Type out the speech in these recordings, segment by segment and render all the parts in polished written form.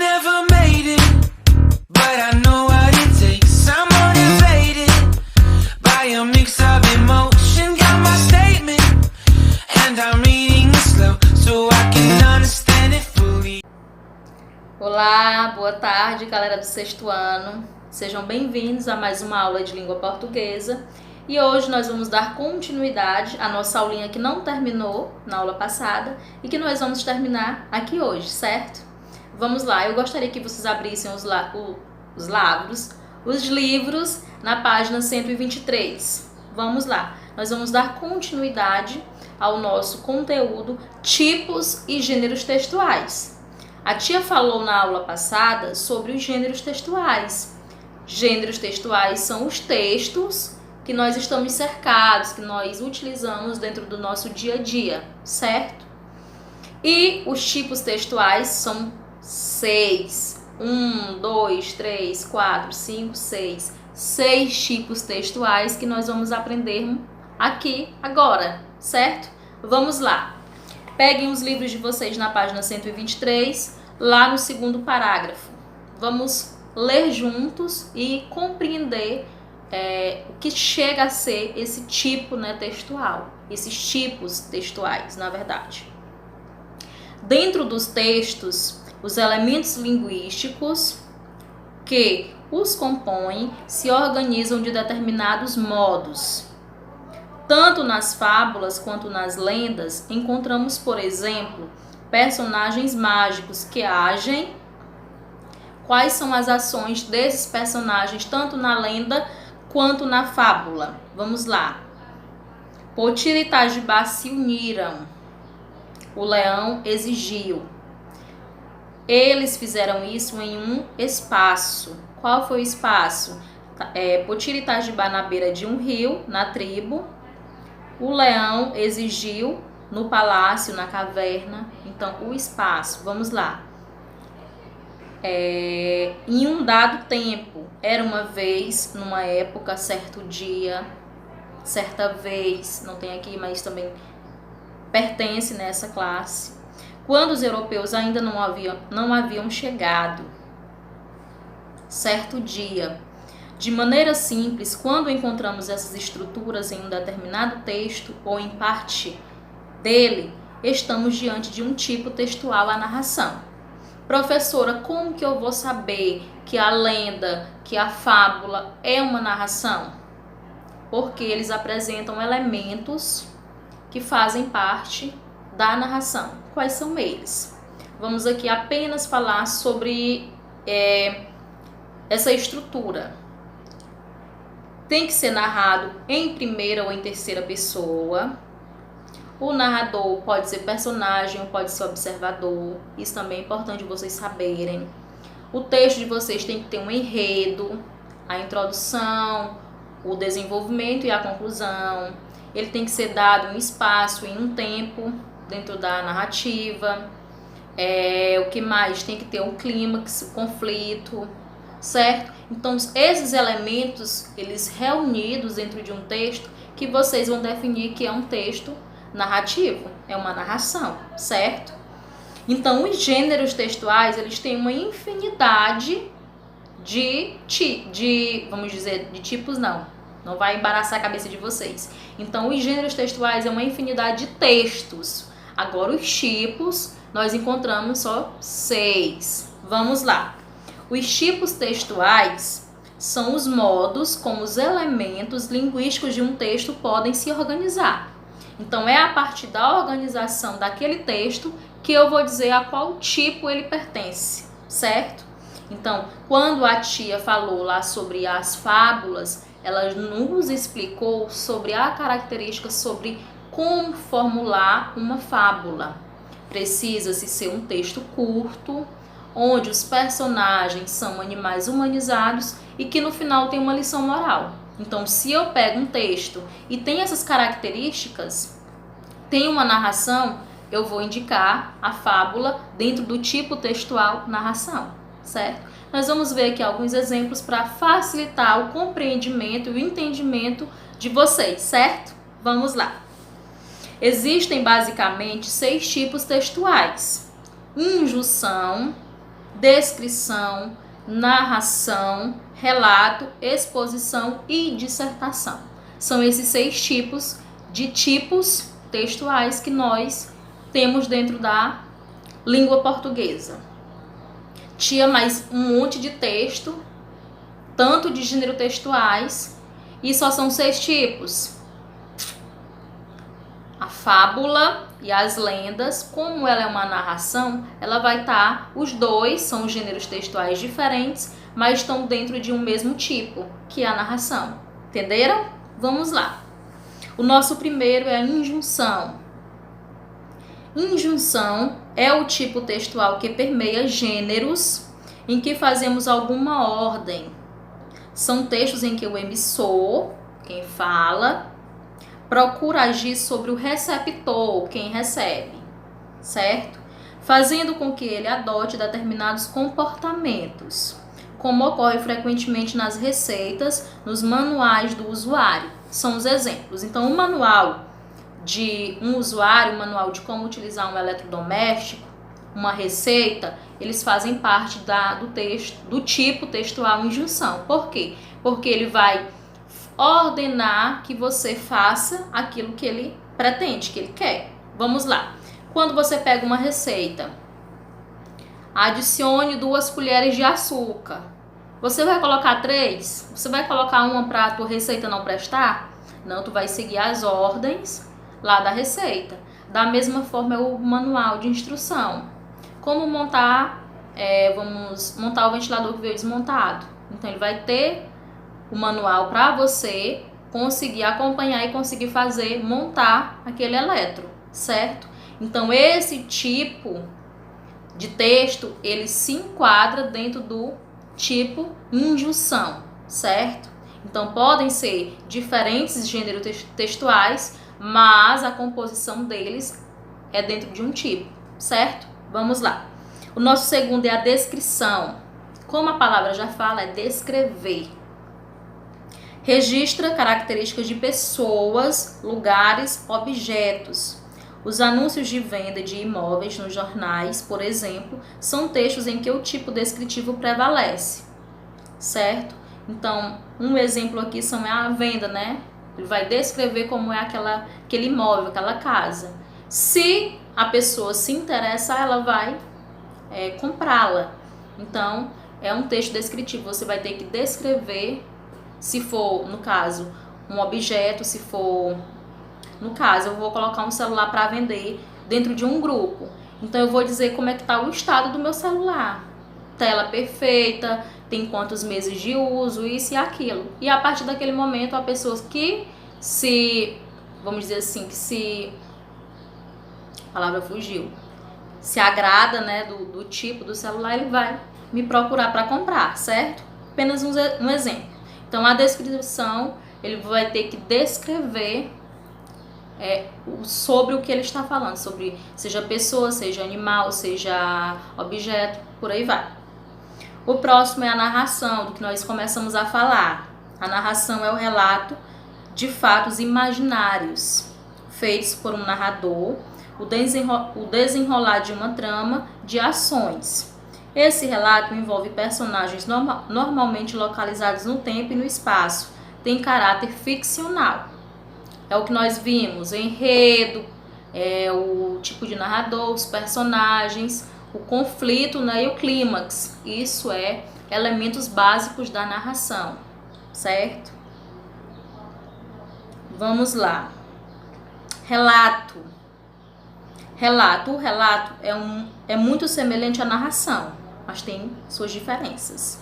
never made it, but I know what it takes. I'm motivated by a mix of emotion. Got my statement, and I'm reading it slow so I can understand it fully. Olá, boa tarde, galera do sexto ano. Sejam bem-vindos a mais uma aula de língua portuguesa. E hoje nós vamos dar continuidade à nossa aulinha que não terminou na aula passada e que nós vamos terminar aqui hoje, certo? Vamos lá, eu gostaria que vocês abrissem os livros na página 123. Vamos lá, nós vamos dar continuidade ao nosso conteúdo tipos e gêneros textuais. A tia falou na aula passada sobre os gêneros textuais. Gêneros textuais são os textos que nós estamos cercados, que nós utilizamos dentro do nosso dia a dia, certo? E os tipos textuais são 6. 1, 2, 3, 4, 5, 6. 6 tipos textuais que nós vamos aprender aqui agora, certo? Vamos lá. Peguem os livros de vocês na página 123, lá no segundo parágrafo. Vamos ler juntos e compreender o que chega a ser esse tipo, textual, esses tipos textuais, na verdade. Dentro dos textos, os elementos linguísticos que os compõem se organizam de determinados modos. Tanto nas fábulas quanto nas lendas, encontramos, por exemplo, personagens mágicos que agem. Quais são as ações desses personagens, tanto na lenda quanto na fábula? Vamos lá. Potira e Itajubá se uniram. O leão exigiu. Eles fizeram isso em um espaço. Qual foi o espaço? Potira e Itajubá na beira de um rio, na tribo. O leão exigiu no palácio, na caverna. Então, o espaço. Vamos lá. Em um dado tempo, era uma vez, numa época, certo dia, certa vez, não tem aqui, mas também pertence nessa classe, quando os europeus ainda não haviam chegado, certo dia. De maneira simples, quando encontramos essas estruturas em um determinado texto ou em parte dele, estamos diante de um tipo textual, a narração. Professora, como que eu vou saber que a lenda, que a fábula é uma narração? Porque eles apresentam elementos que fazem parte da narração. Quais são eles? Vamos aqui apenas falar sobre essa estrutura. Tem que ser narrado em primeira ou em terceira pessoa. O narrador pode ser personagem ou pode ser observador. Isso também é importante vocês saberem. O texto de vocês tem que ter um enredo, a introdução, o desenvolvimento e a conclusão. Ele tem que ser dado um espaço e um tempo dentro da narrativa. O que mais? Tem que ter um clímax, um conflito, certo? Então, esses elementos, eles reunidos dentro de um texto, que vocês vão definir que é um texto narrativo, é uma narração, certo? Então, os gêneros textuais, eles têm uma infinidade vamos dizer, de tipos não vai embaraçar a cabeça de vocês. Então, os gêneros textuais é uma infinidade de textos. Agora, os tipos, nós encontramos só 6. Vamos lá. Os tipos textuais são os modos como os elementos linguísticos de um texto podem se organizar. Então, é a partir da organização daquele texto que eu vou dizer a qual tipo ele pertence, certo? Então, quando a tia falou lá sobre as fábulas, ela nos explicou sobre a característica, sobre como formular uma fábula. Precisa-se ser um texto curto, onde os personagens são animais humanizados e que no final tem uma lição moral. Então, se eu pego um texto e tem essas características, tem uma narração, eu vou indicar a fábula dentro do tipo textual narração, certo? Nós vamos ver aqui alguns exemplos para facilitar o compreendimento e o entendimento de vocês, certo? Vamos lá. Existem basicamente 6 tipos textuais: injunção, descrição, narração, relato, exposição e dissertação. São esses 6 tipos de tipos textuais que nós temos dentro da língua portuguesa. Tinha mais um monte de texto, tanto de gênero textuais, e só são 6 tipos. A fábula e as lendas, como ela é uma narração, ela vai estar, os dois são gêneros textuais diferentes, mas estão dentro de um mesmo tipo, que é a narração. Entenderam? Vamos lá. O nosso primeiro é a injunção. Injunção é o tipo textual que permeia gêneros em que fazemos alguma ordem. São textos em que o emissor, quem fala, procura agir sobre o receptor, quem recebe, certo? Fazendo com que ele adote determinados comportamentos, como ocorre frequentemente nas receitas, nos manuais do usuário. São os exemplos. Então, o manual de um usuário, o manual de como utilizar um eletrodoméstico, uma receita, eles fazem parte do texto, do tipo textual injunção. Por quê? Porque ele vai ordenar que você faça aquilo que ele pretende, que ele quer. Vamos lá. Quando você pega uma receita, adicione 2 colheres de açúcar. Você vai colocar 3? Você vai colocar uma para a tua receita não prestar? Não, tu vai seguir as ordens lá da receita. Da mesma forma é o manual de instrução. Como montar, vamos montar o ventilador que veio desmontado. Então ele vai ter o manual para você conseguir acompanhar e conseguir montar aquele eletro, certo? Então esse tipo de texto, ele se enquadra dentro do tipo injunção, certo? Então podem ser diferentes gêneros textuais, mas a composição deles é dentro de um tipo, certo? Vamos lá. O nosso segundo é a descrição. Como a palavra já fala, é descrever. Registra características de pessoas, lugares, objetos. Os anúncios de venda de imóveis nos jornais, por exemplo, são textos em que o tipo descritivo prevalece, certo? Então, um exemplo aqui são a venda, né? Ele vai descrever como é aquele imóvel, aquela casa. Se a pessoa se interessa, ela vai comprá-la. Então, é um texto descritivo. Você vai ter que descrever, se for, no caso, um objeto, se for... No caso, eu vou colocar um celular para vender dentro de um grupo. Então, eu vou dizer como é que está o estado do meu celular. Tela perfeita, tem quantos meses de uso, isso e aquilo. E a partir daquele momento, a pessoa que vamos dizer assim, a palavra fugiu, se agrada, né, do tipo do celular, ele vai me procurar para comprar, certo? Apenas um exemplo. Então, a descrição, ele vai ter que descrever sobre o que ele está falando, sobre seja pessoa, seja animal, seja objeto, por aí vai. O próximo é a narração, do que nós começamos a falar. A narração é o relato de fatos imaginários, feitos por um narrador, o desenrolar de uma trama de ações. Esse relato envolve personagens normalmente localizados no tempo e no espaço, tem caráter ficcional. É o que nós vimos, o enredo, o tipo de narrador, os personagens, o conflito, né, e o clímax. Isso é elementos básicos da narração, certo? Vamos lá. Relato. O relato é muito semelhante à narração, mas tem suas diferenças.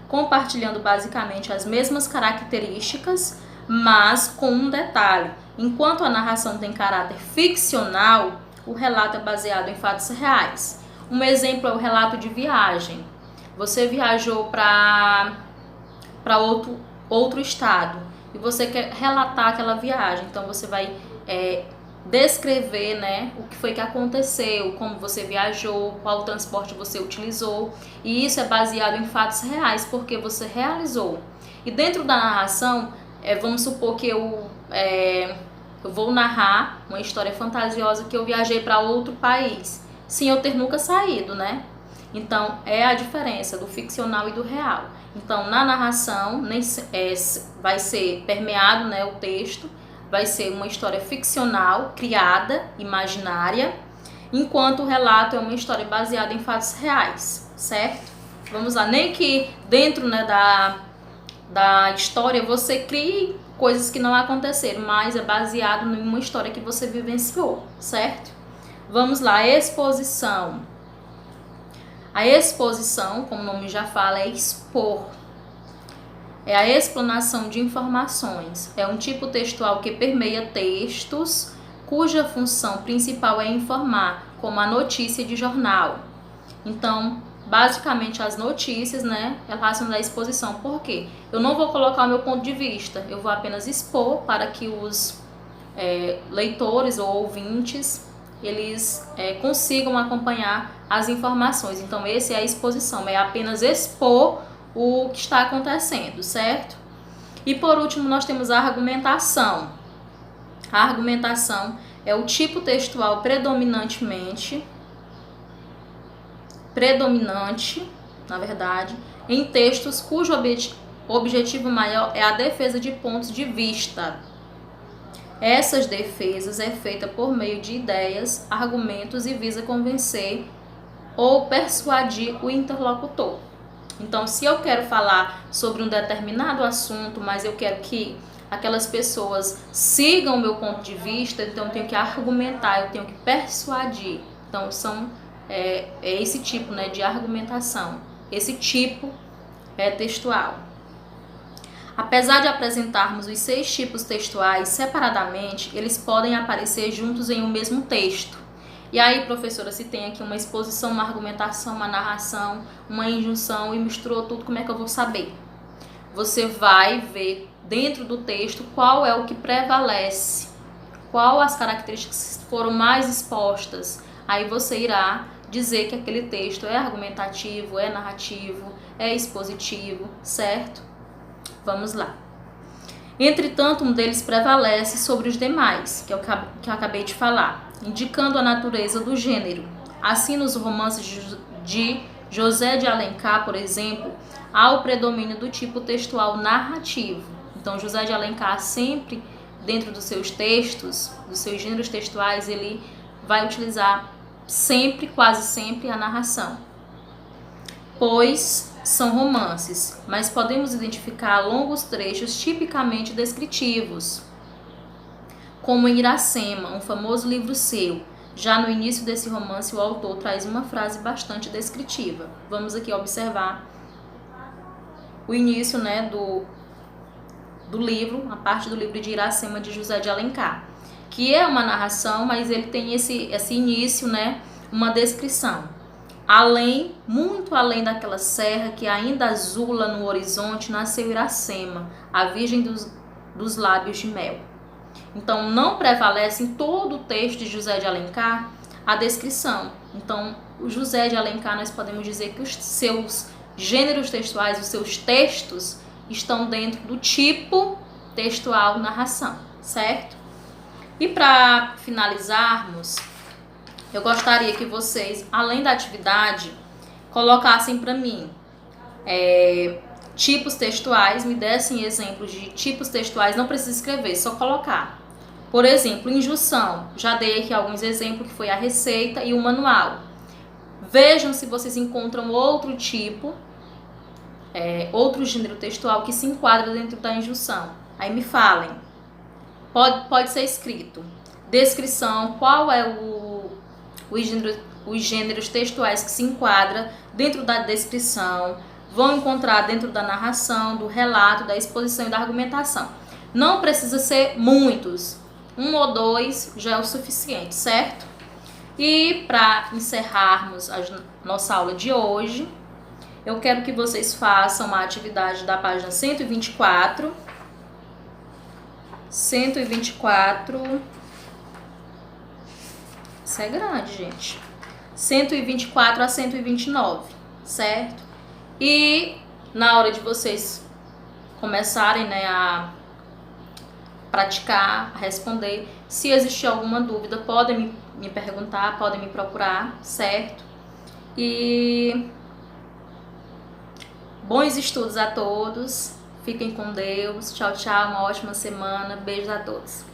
Compartilhando basicamente as mesmas características, mas com um detalhe. Enquanto a narração tem caráter ficcional, o relato é baseado em fatos reais. Um exemplo é o relato de viagem. Você viajou para outro estado e você quer relatar aquela viagem. Então você vai descrever, né, o que foi que aconteceu, como você viajou, qual transporte você utilizou. E isso é baseado em fatos reais, porque você realizou. E dentro da narração, vamos supor que eu vou narrar uma história fantasiosa que eu viajei para outro país, sem eu ter nunca saído, né? Então, é a diferença do ficcional e do real. Então, na narração, vai ser permeado, né, o texto, vai ser uma história ficcional, criada, imaginária, enquanto o relato é uma história baseada em fatos reais, certo? Vamos lá, nem que dentro, né, da história você crie coisas que não aconteceram, mas é baseado em uma história que você vivenciou, certo? Vamos lá, exposição. A exposição, como o nome já fala, é expor. É a explanação de informações. É um tipo textual que permeia textos cuja função principal é informar, como a notícia de jornal. Então, basicamente as notícias, né, relacionadas à exposição. Por quê? Eu não vou colocar o meu ponto de vista, eu vou apenas expor para que os leitores ou ouvintes, eles consigam acompanhar as informações. Então, essa é a exposição, é apenas expor o que está acontecendo, certo? E por último, nós temos a argumentação. A argumentação é o tipo textual predominante, na verdade, em textos cujo objetivo maior é a defesa de pontos de vista. Essas defesas é feita por meio de ideias, argumentos e visa convencer ou persuadir o interlocutor. Então, se eu quero falar sobre um determinado assunto, mas eu quero que aquelas pessoas sigam o meu ponto de vista, então eu tenho que argumentar, eu tenho que persuadir. Então, é esse tipo, né, de argumentação, esse tipo textual. Apesar de apresentarmos os 6 tipos textuais separadamente, eles podem aparecer juntos em um mesmo texto. E aí, professora, se tem aqui uma exposição, uma argumentação, uma narração, uma injunção e misturou tudo, como é que eu vou saber? Você vai ver dentro do texto qual é o que prevalece, qual as características que foram mais expostas. Aí você irá dizer que aquele texto é argumentativo, é narrativo, é expositivo, certo? Vamos lá. Entretanto, um deles prevalece sobre os demais, que eu acabei de falar, indicando a natureza do gênero. Assim, nos romances de José de Alencar, por exemplo, há o predomínio do tipo textual narrativo. Então, José de Alencar sempre, dentro dos seus textos, dos seus gêneros textuais, ele vai utilizar sempre, quase sempre, a narração. Pois são romances, mas podemos identificar longos trechos tipicamente descritivos, como em Iracema, um famoso livro seu. Já no início desse romance, o autor traz uma frase bastante descritiva. Vamos aqui observar o início, né, do livro, a parte do livro de Iracema de José de Alencar, que é uma narração, mas ele tem esse início, né, uma descrição. Muito além daquela serra que ainda azula no horizonte, nasceu Iracema, a virgem dos lábios de mel. Então, não prevalece em todo o texto de José de Alencar a descrição. Então, o José de Alencar, nós podemos dizer que os seus gêneros textuais, os seus textos, estão dentro do tipo textual narração, certo? E para finalizarmos, eu gostaria que vocês, além da atividade, colocassem para mim tipos textuais, me dessem exemplos de tipos textuais, não precisa escrever, só colocar. Por exemplo, injunção, já dei aqui alguns exemplos, que foi a receita e o manual. Vejam se vocês encontram outro tipo, outro gênero textual que se enquadra dentro da injunção. Aí me falem. Pode ser escrito. Descrição, qual é os gêneros textuais que se enquadra dentro da descrição, vão encontrar dentro da narração, do relato, da exposição e da argumentação. Não precisa ser muitos, 1 ou 2 já é o suficiente, certo? E para encerrarmos a nossa aula de hoje, eu quero que vocês façam uma atividade da página 124. 124. Isso é grande, gente. 124 a 129, certo? E na hora de vocês começarem, né, a praticar, a responder, se existir alguma dúvida, podem me perguntar, podem me procurar, certo? E bons estudos a todos. Fiquem com Deus. Tchau, tchau. Uma ótima semana. Beijos a todos.